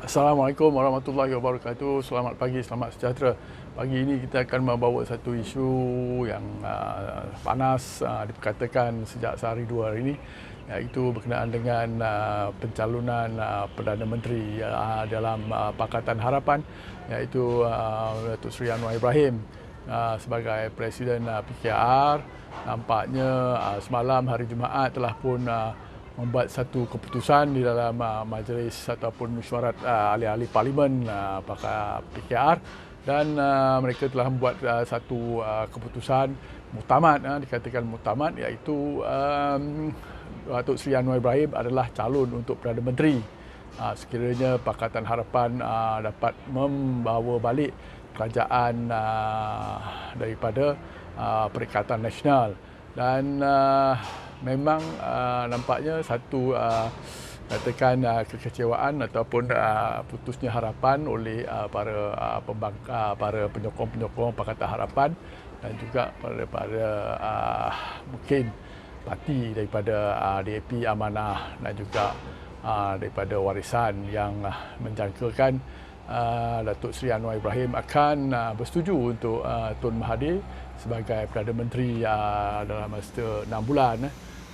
Assalamualaikum warahmatullahi wabarakatuh. Selamat pagi, selamat sejahtera. Pagi ini kita akan membawa satu isu yang panas diperkatakan sejak sehari dua hari ini, iaitu berkenaan dengan pencalonan Perdana Menteri dalam Pakatan Harapan, iaitu Datuk Seri Anwar Ibrahim sebagai Presiden PKR. Nampaknya semalam hari Jumaat telah pun membuat satu keputusan di dalam majlis ataupun mesyuarat ahli-ahli parlimen PKR, dan mereka telah membuat satu keputusan muktamad, dikatakan muktamad, iaitu Datuk Seri Anwar Ibrahim adalah calon untuk Perdana Menteri sekiranya Pakatan Harapan dapat membawa balik kerajaan daripada Perikatan Nasional. Dan memang nampaknya satu katakan kekecewaan ataupun putusnya harapan oleh para penyokong-penyokong Pakatan Harapan, dan juga daripada mungkin parti daripada DAP Amanah, dan juga daripada Warisan yang menjangkakan Datuk Seri Anwar Ibrahim akan bersetuju untuk Tun Mahathir sebagai Perdana Menteri dalam masa 6 bulan.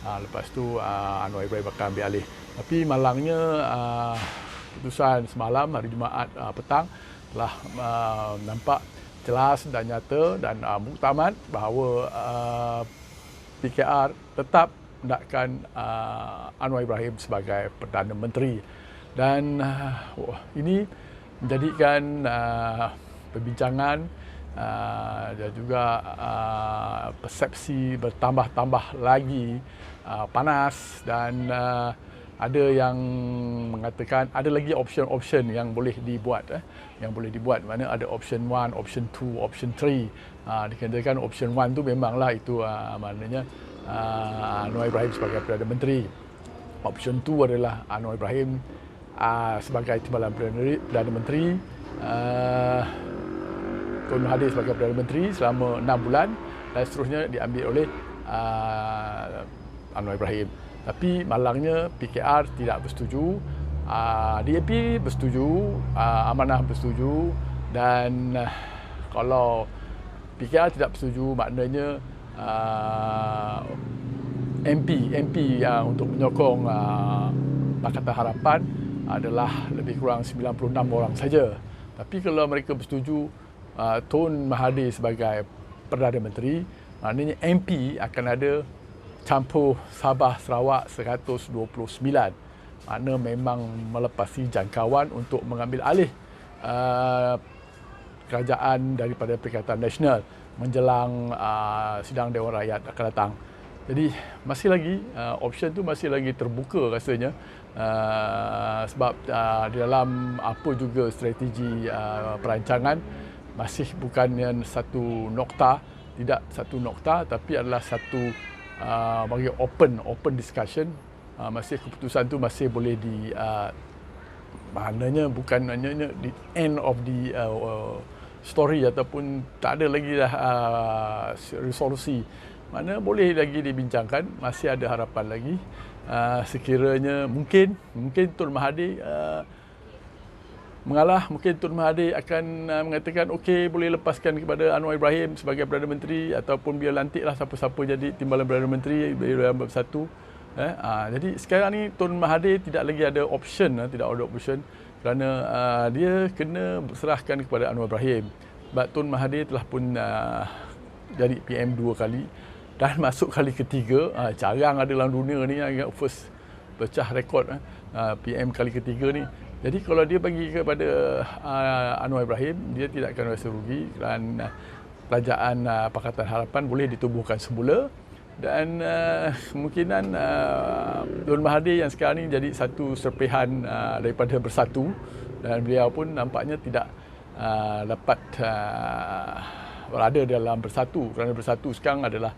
Lepas tu Anwar Ibrahim akan ambil alih. Tapi malangnya keputusan semalam hari Jumaat petang telah nampak jelas dan nyata dan muktamad bahawa PKR tetap hendakkan Anwar Ibrahim sebagai Perdana Menteri. Dan ini menjadikan perbincangan dan juga persepsi bertambah-tambah lagi panas, dan ada yang mengatakan ada lagi option-option yang boleh dibuat, mana ada option 1, option 2, option 3. Dikatakan option 1 tu memanglah itu maknanya Anwar Ibrahim sebagai Perdana Menteri. Option 2 adalah Anwar Ibrahim sebagai Timbalan Perdana Menteri, Tun Mahathir sebagai Perdana Menteri selama 6 bulan, dan seterusnya diambil oleh Anwar Ibrahim. Tapi malangnya PKR tidak bersetuju, DAP bersetuju, Amanah bersetuju, dan kalau PKR tidak bersetuju maknanya MP untuk menyokong Pakatan Harapan adalah lebih kurang 96 orang saja. Tapi kalau mereka bersetuju Tun Mahathir sebagai Perdana Menteri, maknanya MP akan ada campur Sabah Sarawak 129. Makna memang melepasi jangkauan untuk mengambil alih kerajaan daripada Perikatan Nasional menjelang sidang Dewan Rakyat akan datang. Jadi masih lagi option tu masih lagi terbuka rasanya, sebab di dalam apa juga strategi perancangan masih bukan satu nokta, tidak satu nokta, tapi adalah satu bagi open discussion. Masih keputusan tu masih boleh maknanya bukan hanya the end of the story ataupun tak ada lagi dah resolusi. Mana boleh lagi dibincangkan, masih ada harapan lagi. Sekiranya mungkin Tun Mahathir mengalah, mungkin Tun Mahathir akan mengatakan okey, boleh lepaskan kepada Anwar Ibrahim sebagai Perdana Menteri, ataupun biar lantiklah siapa-siapa jadi Timbalan Perdana Menteri dalam bersatu. Jadi sekarang ni Tun Mahathir tidak lagi ada option, kerana dia kena berserahkan kepada Anwar Ibrahim. Sebab Tun Mahathir telah pun jadi PM 2 kali dan masuk kali ketiga. Jarang ada dalam dunia ni, agak first pecah rekod PM kali ketiga ni. Jadi kalau dia bagi kepada Anwar Ibrahim, dia tidak akan rasa rugi, dan kerajaan Pakatan Harapan boleh ditubuhkan semula, dan kemungkinan Tun Mahathir yang sekarang ni jadi satu serpihan daripada Bersatu, dan beliau pun nampaknya tidak dapat berada dalam Bersatu, kerana Bersatu sekarang adalah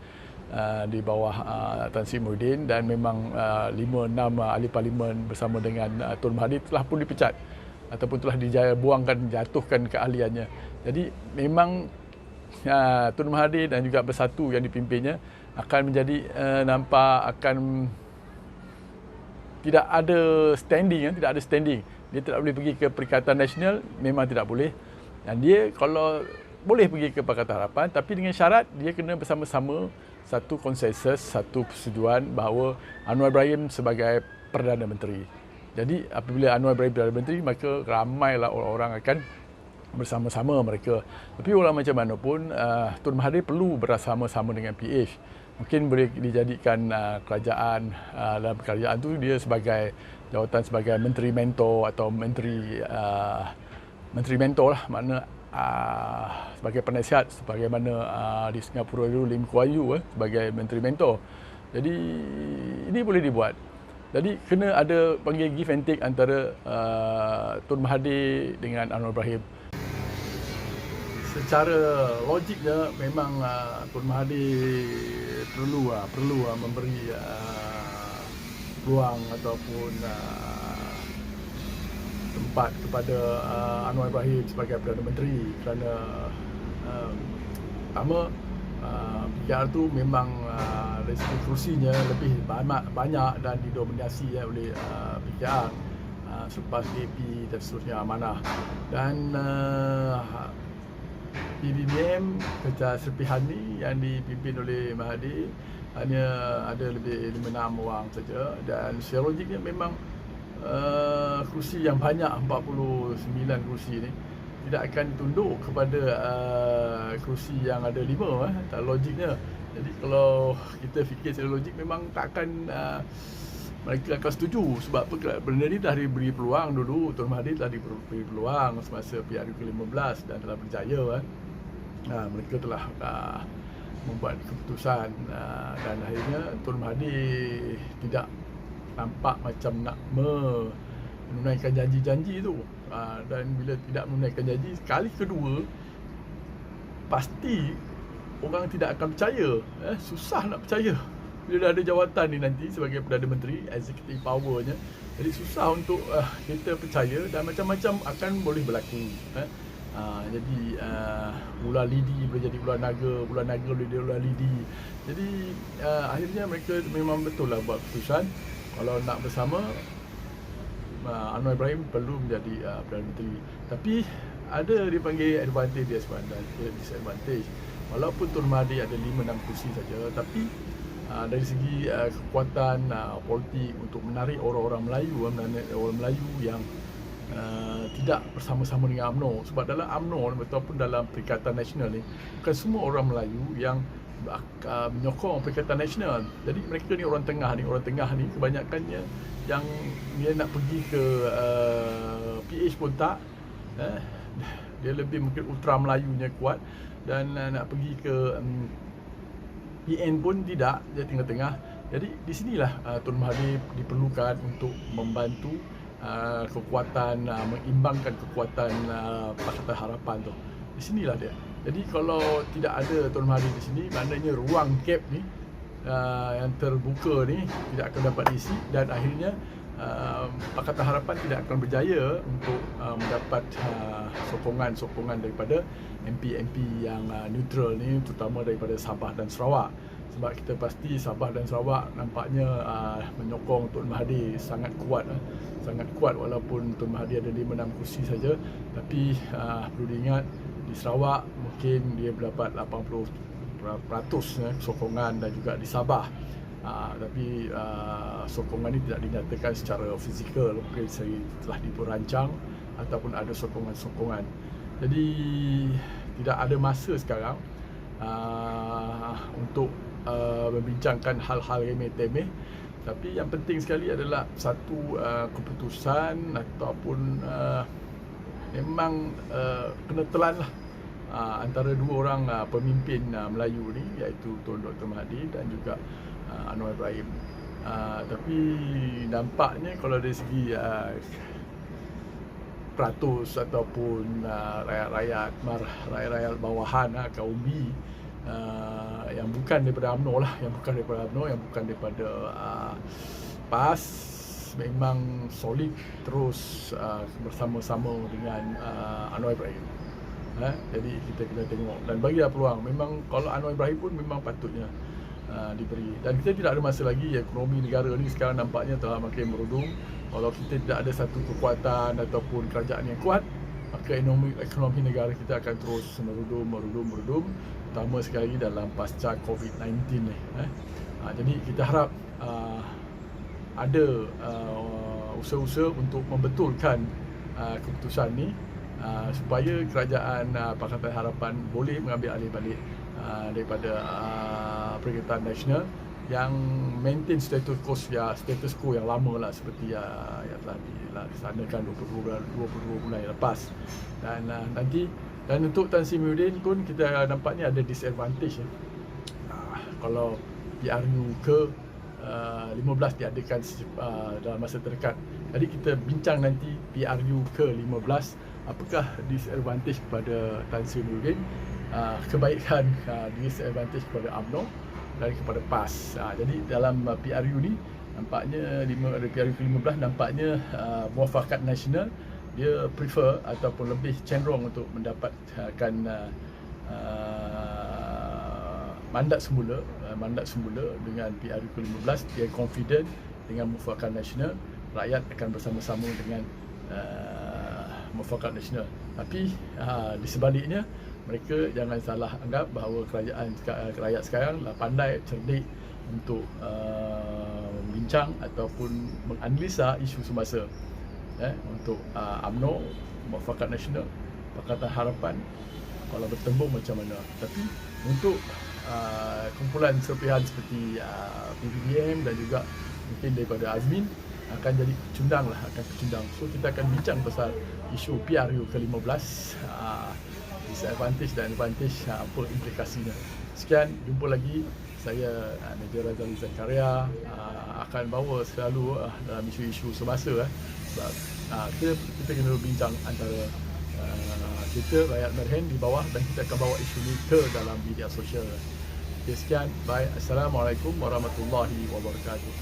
di bawah Tan Sri Muhyiddin, dan memang 5-6 ahli parlimen bersama dengan Tun Mahathir telah pun dipecat ataupun telah dibuangkan, jatuhkan keahliannya. Jadi memang Tun Mahathir dan juga Bersatu yang dipimpinnya akan menjadi nampak akan tidak ada standing, tidak ada standing. Dia tidak boleh pergi ke Perikatan Nasional, memang tidak boleh. Dan dia kalau boleh pergi ke Pakatan Harapan, tapi dengan syarat dia kena bersama-sama satu konsensus, satu persetujuan bahawa Anwar Ibrahim sebagai Perdana Menteri. Jadi apabila Anwar Ibrahim Perdana Menteri, maka ramailah orang-orang akan bersama-sama mereka. Tapi walau macam mana pun, Tun Mahathir perlu bersama-sama dengan PH. Mungkin boleh dijadikan kerajaan, dalam kerajaan tu dia sebagai jawatan sebagai menteri mentor atau menteri mentor lah, makna sebagai penasihat sebagaimana di Singapura dulu Lim Kuan Yew sebagai menteri mentor. Jadi ini boleh dibuat. Jadi kena ada panggil give and take antara Tun Mahathir dengan Anwar Ibrahim. Secara logiknya memang Tun Mahathir perlu memberi ruang ataupun tempat kepada Anwar Ibrahim sebagai Perdana Menteri, kerana pertama PKR tu memang dari segi kursinya lebih banyak dan didominasi oleh PKR selepas DAP dan seterusnya amanah. Dan PBBM kerja serpihan ni yang dipimpin oleh Mahathir hanya ada lebih 5-6 orang saja, dan secara logiknya memang kursi yang banyak 49 kursi ni tidak akan tunduk kepada kursi yang ada 5 tak logiknya. Jadi kalau kita fikir secara logik memang tak akan mereka akan setuju. Sebab apa? Benda ni dah diberi peluang dulu, Tun Mahathir telah diberi peluang semasa PRU ke-15 dan telah berjaya. Mereka telah membuat keputusan dan akhirnya Tun Mahathir tidak nampak macam nak menunaikan janji-janji tu. Dan bila tidak menunaikan janji sekali kedua, pasti orang tidak akan percaya. Susah nak percaya bila dah ada jawatan ni nanti sebagai Perdana Menteri, executive powernya. Jadi susah untuk kita percaya dan macam-macam akan boleh berlaku. Jadi ular lidi boleh jadi ular naga boleh jadi ular lidi. Jadi akhirnya mereka memang betul lah buat keputusan kalau nak bersama. Anwar Ibrahim perlu menjadi Perdana Menteri. Tapi ada dipanggil advantage dan disadvantage. Walaupun Tun Mahathir ada 5-6 kursi saja, tapi dari segi kekuatan politik untuk menarik orang-orang Melayu yang tidak bersama-sama dengan UMNO. Sebab dalam UMNO ataupun dalam Perikatan Nasional ni bukan semua orang Melayu yang menyokong Perikatan Nasional. Jadi mereka ni orang tengah ni kebanyakannya yang dia nak pergi ke PH pun tak, dia lebih mungkin ultra Melayunya kuat, dan nak pergi ke PN pun tidak, dia tengah-tengah. Jadi di sinilah Tun Mahathir diperlukan untuk membantu kekuatan, mengimbangkan kekuatan Pakatan Harapan tu. Di sinilah dia. Jadi kalau tidak ada Tun Mahathir di sini, maknanya ruang gap ni yang terbuka ni tidak akan dapat diisi, dan akhirnya Pakatan Harapan tidak akan berjaya untuk mendapat sokongan daripada MP-MP yang neutral ni, terutama daripada Sabah dan Sarawak. Sebab kita pasti Sabah dan Sarawak nampaknya menyokong Tun Mahathir sangat kuat walaupun Tun Mahathir ada 5-6 kursi saja. Tapi perlu diingat, di Sarawak mungkin dia mendapat 80% sokongan, dan juga di Sabah. Tapi sokongan ini tidak dinyatakan secara fizikal, mungkin telah diperancang ataupun ada sokongan-sokongan. Jadi tidak ada masa sekarang untuk membincangkan hal-hal remeh-temeh. Tapi yang penting sekali adalah satu keputusan ataupun memang kena telan lah antara dua orang pemimpin Melayu ni, iaitu Tun Dr. Mahathir dan juga Anwar Ibrahim. Tapi nampaknya kalau dari segi peratus ataupun rakyat-rakyat bawahan, kaum B yang bukan daripada UMNO lah, yang bukan daripada PAS, memang solid terus bersama-sama dengan Anwar Ibrahim. Jadi kita kena tengok dan bagilah peluang. Memang kalau Anwar Ibrahim pun memang patutnya diberi. Dan kita tidak ada masa lagi. Ekonomi negara ni sekarang nampaknya telah makin merudum. Kalau kita tidak ada satu kekuatan ataupun kerajaan yang kuat, maka ekonomi negara kita akan terus merudum, terutama sekali dalam pasca COVID-19 ni. Jadi kita harap ada usaha-usaha untuk membetulkan keputusan ni, supaya kerajaan Pakatan Harapan boleh mengambil alih balik daripada Perikatan Nasional yang maintain status quo yang lama lah, seperti yang telah dilaksanakan 22 bulan yang lepas. Dan untuk Tan Sri Muhyiddin pun kita nampaknya ada disadvantage kalau PRU ke 15 diadakan dalam masa terdekat. Jadi kita bincang nanti PRU ke 15, apakah disadvantage kepada Tan Sri Muhyiddin, kebaikan disadvantage kepada UMNO dan kepada PAS. Jadi dalam PRU ni nampaknya PRU ke-15 nampaknya Muafakat Nasional dia prefer ataupun lebih cenderung untuk mendapatkan mandat semula dengan PRU ke-15. Dia confident dengan Muafakat Nasional, rakyat akan bersama-sama dengan Muafakat Nasional. Tapi di sebaliknya, mereka jangan salah anggap bahawa rakyat sekarang lah pandai, cerdik untuk membincang ataupun menganalisa isu semasa. Untuk UMNO, Muafakat Nasional, Pakatan Harapan kalau bertembung macam mana. Tapi untuk kumpulan serpihan seperti PPDM dan juga mungkin daripada Azmin akan jadi kecundang. So kita akan bincang pasal isu PRU ke-15, disadvantage dan advantage, apa implikasinya. Sekian, jumpa lagi. Saya Major Razali Zakaria akan bawa selalu dalam isu-isu semasa. Sebab kita kena bincang antara kita, rakyat Merhen di bawah, dan kita akan bawa isu ni ke dalam media sosial. Okay, sekian, bye. Assalamualaikum warahmatullahi wabarakatuh.